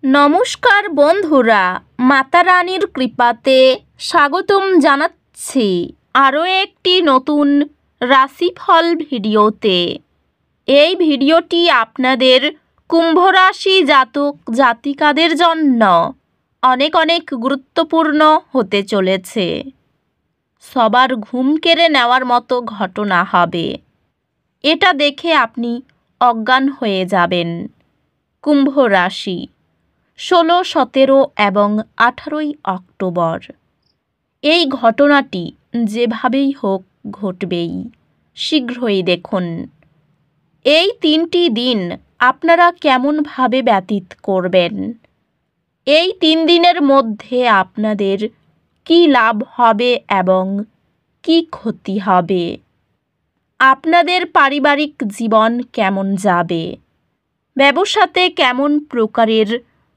নমস্কার বন্ধুরা, মাতা রানীর কৃপাতে স্বাগতম জানাচ্ছি আরও একটি নতুন রাশিফল ভিডিওতে। এই ভিডিওটি আপনাদের কুম্ভ রাশি জাতক জাতিকাদের জন্য অনেক অনেক গুরুত্বপূর্ণ হতে চলেছে। সবার ঘুম কেড়ে নেওয়ার মতো ঘটনা হবে। এটা দেখে আপনি অজ্ঞান হয়ে যাবেন। কুম্ভ রাশি 16, 17 এবং 18 অক্টোবর। এই ঘটনাটি যেভাবেই হোক ঘটবেই। শীঘ্রই দেখুন এই 3টি দিন আপনারা কেমনভাবে ব্যতীত করবেন। এই 3 দিনের মধ্যে আপনাদের কি লাভ হবে এবং কি ক্ষতি হবে। আপনাদের পারিবারিক জীবন কেমন যাবে, ব্যবসাতে কেমন প্রকারের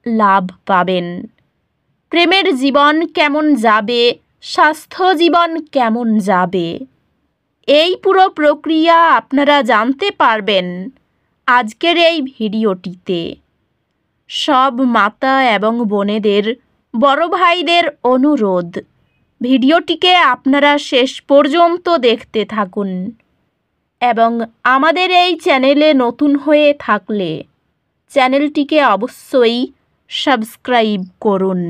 লাভ পাবেন, প্রেমের জীবন কেমন যাবে, স্বাস্থ্য জীবন কেমন যাবে, এই পুরো প্রক্রিয়া আপনারা জানতে পারবেন আজকের এই ভিডিওটিতে। সব মাতা এবং বোনেদের, বড় ভাইদের অনুরোধ, ভিডিওটিকে আপনারা শেষ পর্যন্ত দেখতে থাকুন এবং আমাদের এই চ্যানেলে নতুন হয়ে থাকলে চ্যানেলটিকে অবশ্যই সাবস্ক্রাইব করুন,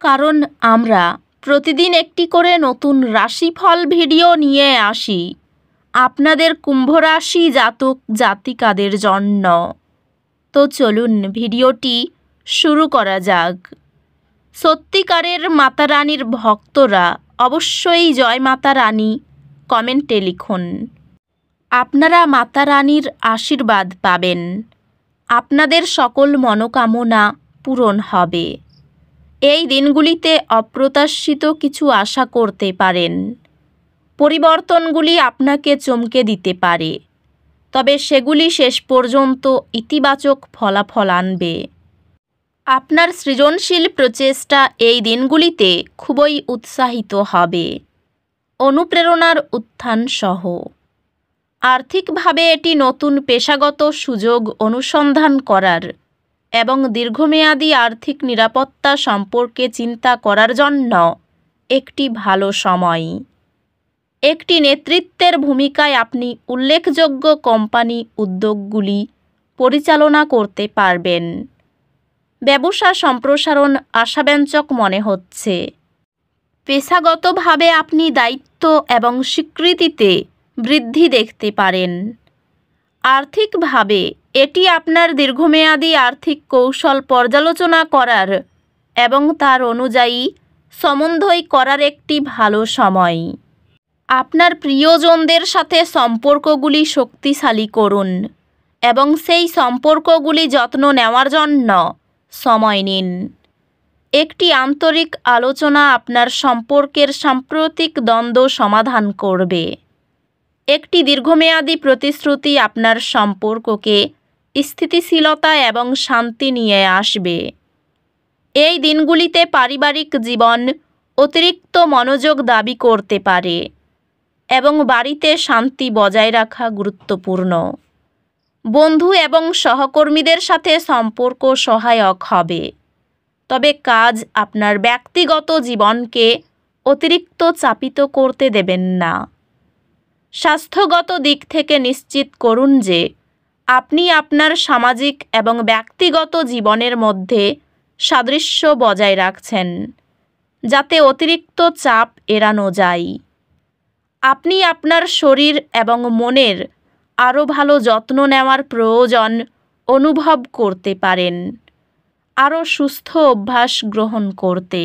কারণ আমরা প্রতিদিন একটি করে নতুন রাশিফল ভিডিও নিয়ে আসি আপনাদের কুম্ভ রাশি জাতক জাতিকাদের জন্য। তো চলুন ভিডিওটি শুরু করা যাক। সত্যিকারের মাতা রানীর ভক্তরা অবশ্যই জয় মাতা রানী কমেন্টে লিখুন। আপনারা মাতা রানীর আশীর্বাদ পাবেন। আপনাদের সকল মনোকামনা পূরণ হবে। এই দিনগুলিতে অপ্রত্যাশিত কিছু আশা করতে পারেন। পরিবর্তনগুলি আপনাকে চমকে দিতে পারে, তবে সেগুলি শেষ পর্যন্ত ইতিবাচক ফলাফল আনবে। আপনার সৃজনশীল প্রচেষ্টা এই দিনগুলিতে খুবই উৎসাহিত হবে। অনুপ্রেরণার উত্থান সহ আর্থিকভাবে এটি নতুন পেশাগত সুযোগ অনুসন্ধান করার এবং দীর্ঘমেয়াদী আর্থিক নিরাপত্তা সম্পর্কে চিন্তা করার জন্য একটি ভালো সময়। একটি নেতৃত্বের ভূমিকায় আপনি উল্লেখযোগ্য কোম্পানি উদ্যোগগুলি পরিচালনা করতে পারবেন। ব্যবসা সম্প্রসারণ আশাব্যঞ্জক মনে হচ্ছে। পেশাগতভাবে আপনি দায়িত্ব এবং স্বীকৃতিতে বৃদ্ধি দেখতে পারেন। আর্থিকভাবে এটি আপনার দীর্ঘমেয়াদী আর্থিক কৌশল পর্যালোচনা করার এবং তার অনুযায়ী সমন্বয় করার একটি ভালো সময়। আপনার প্রিয়জনদের সাথে সম্পর্কগুলি শক্তিশালী করুন এবং সেই সম্পর্কগুলি যত্ন নেওয়ার জন্য সময় নিন। একটি আন্তরিক আলোচনা আপনার সম্পর্কের সাম্প্রতিক দ্বন্দ্ব সমাধান করবে। একটি দীর্ঘমেয়াদী প্রতিশ্রুতি আপনার সম্পর্ককে স্থিতিশীলতা এবং শান্তি নিয়ে আসবে। এই দিনগুলিতে পারিবারিক জীবন অতিরিক্ত মনোযোগ দাবি করতে পারে এবং বাড়িতে শান্তি বজায় রাখা গুরুত্বপূর্ণ। বন্ধু এবং সহকর্মীদের সাথে সম্পর্ক সহায়ক হবে, তবে কাজ আপনার ব্যক্তিগত জীবনকে অতিরিক্ত চাপিত করতে দেবেন না। স্বাস্থ্যগত দিক থেকে নিশ্চিত করুন যে আপনি আপনার সামাজিক এবং ব্যক্তিগত জীবনের মধ্যে সাদৃশ্য বজায় রাখছেন, যাতে অতিরিক্ত চাপ এড়ানো যায়। আপনি আপনার শরীর এবং মনের আরও ভালো যত্ন নেওয়ার প্রয়োজন অনুভব করতে পারেন, আরও সুস্থ অভ্যাস গ্রহণ করতে।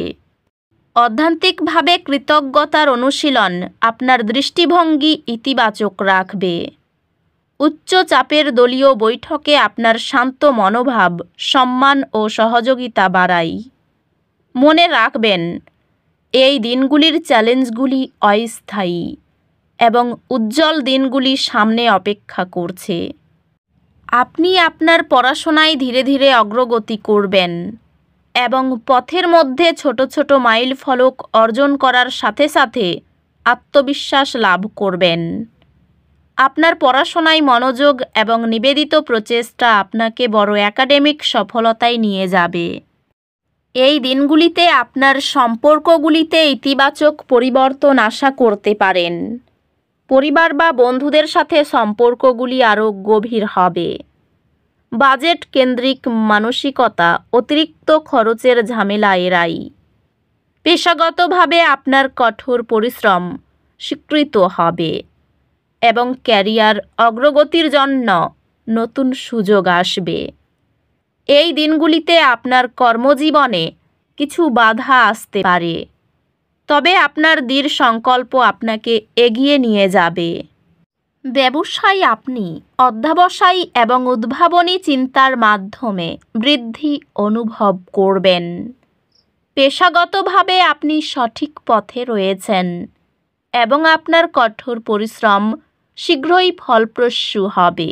অধ্যাত্মিকভাবে কৃতজ্ঞতার অনুশীলন আপনার দৃষ্টিভঙ্গি ইতিবাচক রাখবে। উচ্চ চাপের দলীয় বৈঠকে আপনার শান্ত মনোভাব সম্মান ও সহযোগিতা বাড়ায়। মনে রাখবেন, এই দিনগুলির চ্যালেঞ্জগুলি অস্থায়ী এবং উজ্জ্বল দিনগুলি সামনে অপেক্ষা করছে। আপনি আপনার পড়াশোনায় ধীরে ধীরে অগ্রগতি করবেন এবং পথের মধ্যে ছোট ছোট মাইল ফলক অর্জন করার সাথে সাথে আত্মবিশ্বাস লাভ করবেন। আপনার পড়াশোনায় মনোযোগ এবং নিবেদিত প্রচেষ্টা আপনাকে বড় একাডেমিক সফলতায় নিয়ে যাবে। এই দিনগুলিতে আপনার সম্পর্কগুলিতে ইতিবাচক পরিবর্তন আশা করতে পারেন। পরিবার বা বন্ধুদের সাথে সম্পর্কগুলি আরও গভীর হবে। বাজেট কেন্দ্রিক মানসিকতা অতিরিক্ত খরচের ঝামেলা এড়াই। পেশাগতভাবে আপনার কঠোর পরিশ্রম স্বীকৃত হবে এবং ক্যারিয়ার অগ্রগতির জন্য নতুন সুযোগ আসবে। এই দিনগুলিতে আপনার কর্মজীবনে কিছু বাধা আসতে পারে, তবে আপনার দৃঢ় সংকল্প আপনাকে এগিয়ে নিয়ে যাবে। ব্যবসায় আপনি অধ্যবসায় এবং উদ্ভাবনী চিন্তার মাধ্যমে বৃদ্ধি অনুভব করবেন। পেশাগতভাবে আপনি সঠিক পথে রয়েছেন এবং আপনার কঠোর পরিশ্রম শীঘ্রই ফলপ্রসূ হবে।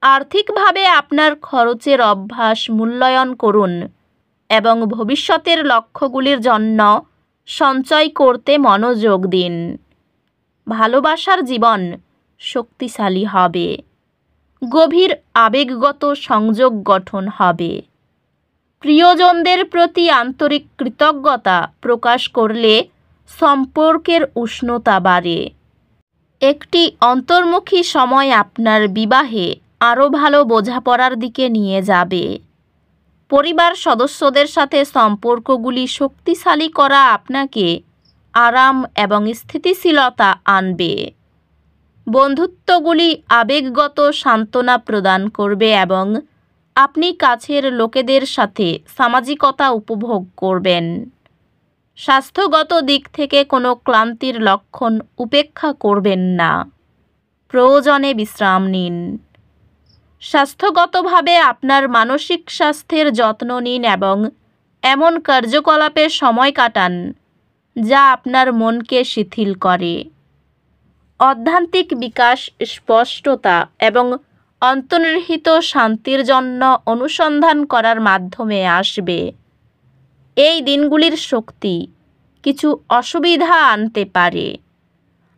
আর্থিকভাবে আপনার খরচের অভ্যাস মূল্যায়ন করুন এবং ভবিষ্যতের লক্ষ্যগুলির জন্য সঞ্চয় করতে মনোযোগ দিন। ভালোবাসার জীবন শক্তিশালী হবে। গভীর আবেগগত সংযোগ গঠন হবে। প্রিয়জনদের প্রতি আন্তরিক কৃতজ্ঞতা প্রকাশ করলে সম্পর্কের উষ্ণতা বাড়ে। একটি অন্তর্মুখী সময় আপনার বিবাহে আরও ভালো বোঝাপড়ার দিকে নিয়ে যাবে। পরিবার সদস্যদের সাথে সম্পর্কগুলি শক্তিশালী করা আপনাকে আরাম এবং স্থিতিশীলতা আনবে। বন্ধুত্বগুলি আবেগগত সান্ত্বনা প্রদান করবে এবং আপনি কাছের লোকেদের সাথে সামাজিকতা উপভোগ করবেন। স্বাস্থ্যগত দিক থেকে কোনো ক্লান্তির লক্ষণ উপেক্ষা করবেন না। প্রয়োজনে বিশ্রাম নিন। স্বাস্থ্যগতভাবে আপনার মানসিক স্বাস্থ্যের যত্ন নিন এবং এমন কার্যকলাপে সময় কাটান যা আপনার মনকে শিথিল করে। আধ্যাত্মিক বিকাশ, স্পষ্টতা এবং অন্তর্নিহিত শান্তির জন্য অনুসন্ধান করার মাধ্যমে আসবে। এই দিনগুলির শক্তি কিছু অসুবিধা আনতে পারে।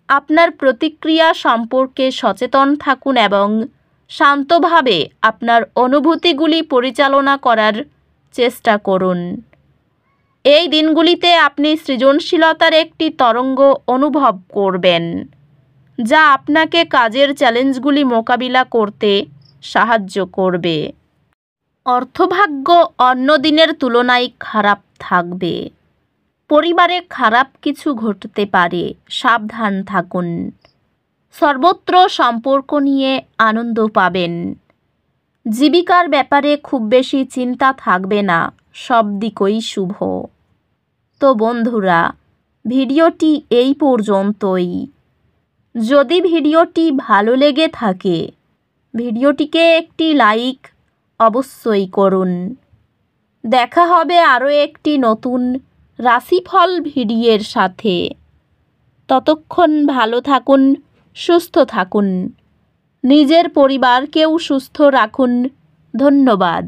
আপনার প্রতিক্রিয়া সম্পর্কে সচেতন থাকুন এবং শান্তভাবে আপনার অনুভূতিগুলি পরিচালনা করার চেষ্টা করুন। এই দিনগুলিতে আপনি সৃজনশীলতার একটি তরঙ্গ অনুভব করবেন, যা আপনাকে কাজের চ্যালেঞ্জগুলি মোকাবিলা করতে সাহায্য করবে। অর্থভাগ্য অন্য দিনের তুলনায় খারাপ থাকবে। পরিবারে খারাপ কিছু ঘটতে পারে, সাবধান থাকুন। সর্বত্র সম্পর্ক নিয়ে আনন্দ পাবেন। জীবিকার ব্যাপারে খুব বেশি চিন্তা থাকবে না, সব দিকই শুভ। তো বন্ধুরা, ভিডিওটি এই পর্যন্তই। যদি ভিডিওটি ভালো লেগে থাকে, ভিডিওটিকে একটি লাইক অবশ্যই করুন। দেখা হবে আরও একটি নতুন রাশিফল ভিডিওর সাথে। ততক্ষণ ভালো থাকুন, সুস্থ থাকুন, নিজের পরিবারকেও সুস্থ রাখুন। ধন্যবাদ।